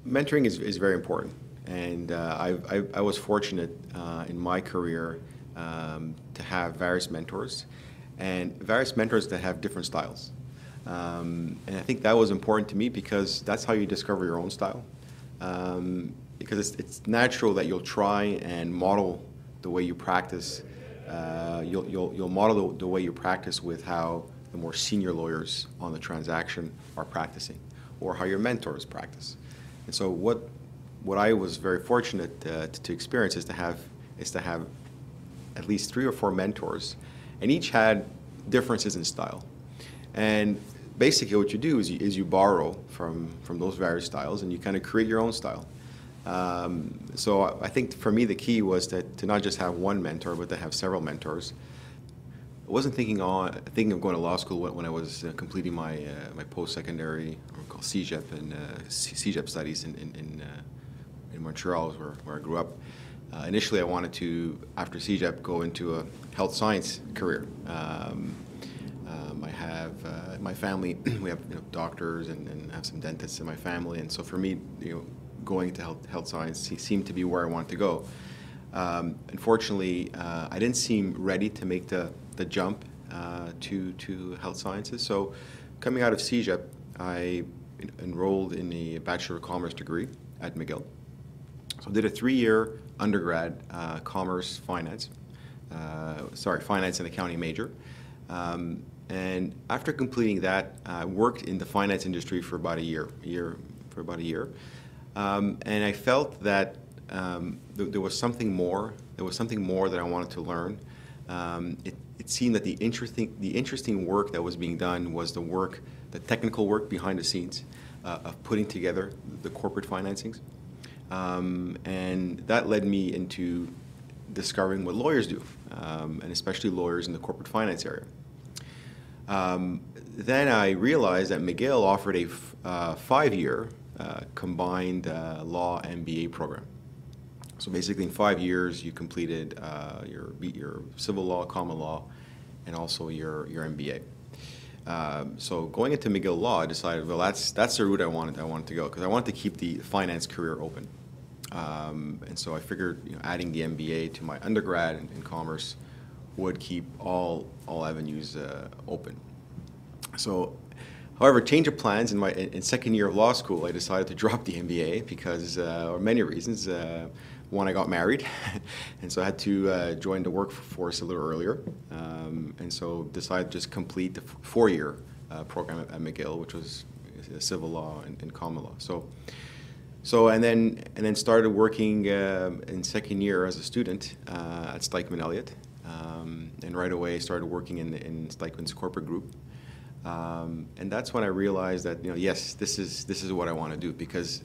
Mentoring is very important, and I was fortunate in my career to have various mentors, and various mentors that have different styles. And I think that was important to me because that's how you discover your own style. Because it's natural that you'll try and model the way you practice. You'll model the way you practice with how the more senior lawyers on the transaction are practicing, or how your mentors practice. And so what I was very fortunate to experience is to have at least 3 or 4 mentors, and each had differences in style. And basically what you do is you borrow from those various styles, and you kind of create your own style. So I think for me the key was to not just have one mentor, but to have several mentors. I wasn't thinking of going to law school when I was completing my post-secondary, or called CEGEP, and CEGEP studies in Montreal, where I grew up. Initially, I wanted to, after CEGEP, go into a health science career. I have my family. We have doctors and have some dentists in my family, and so for me, going to health science seemed to be where I wanted to go. Unfortunately, I didn't seem ready to make the jump to health sciences. So, coming out of CEGEP, I enrolled in the Bachelor of Commerce degree at McGill. So I did a 3-year undergrad finance and accounting major. And after completing that, I worked in the finance industry for about a year. And I felt that there was something more. There was something more that I wanted to learn. It seemed that the interesting work that was being done was the technical work behind the scenes of putting together the corporate financings. And that led me into discovering what lawyers do, and especially lawyers in the corporate finance area. Then I realized that McGill offered a 5-year combined law MBA program. So basically in 5 years you completed your civil law, common law, and also your MBA. So going into McGill Law, I decided, well, that's the route I wanted to go, because I wanted to keep the finance career open. And so I figured adding the MBA to my undergrad in commerce would keep all avenues open. So, however, change of plans in second year of law school, I decided to drop the MBA because, or many reasons. One, I got married, and so I had to join the workforce a little earlier, and so decided to just complete the 4-year program at McGill, which was civil law and common law. So and then started working in second year as a student at Stikeman Elliott, and right away started working in Stikeman's corporate group. And that's when I realized that yes, this is what I want to do, because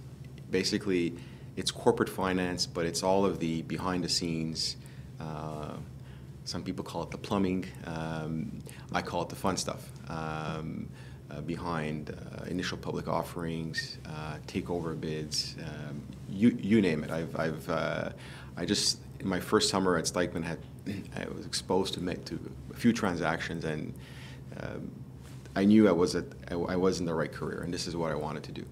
basically it's corporate finance, but it's all of the behind the scenes. Some people call it the plumbing. I call it the fun stuff behind initial public offerings, takeover bids, you name it. I just in my first summer at Stikeman I was exposed to a few transactions, and I knew I was in the right career, and this is what I wanted to do.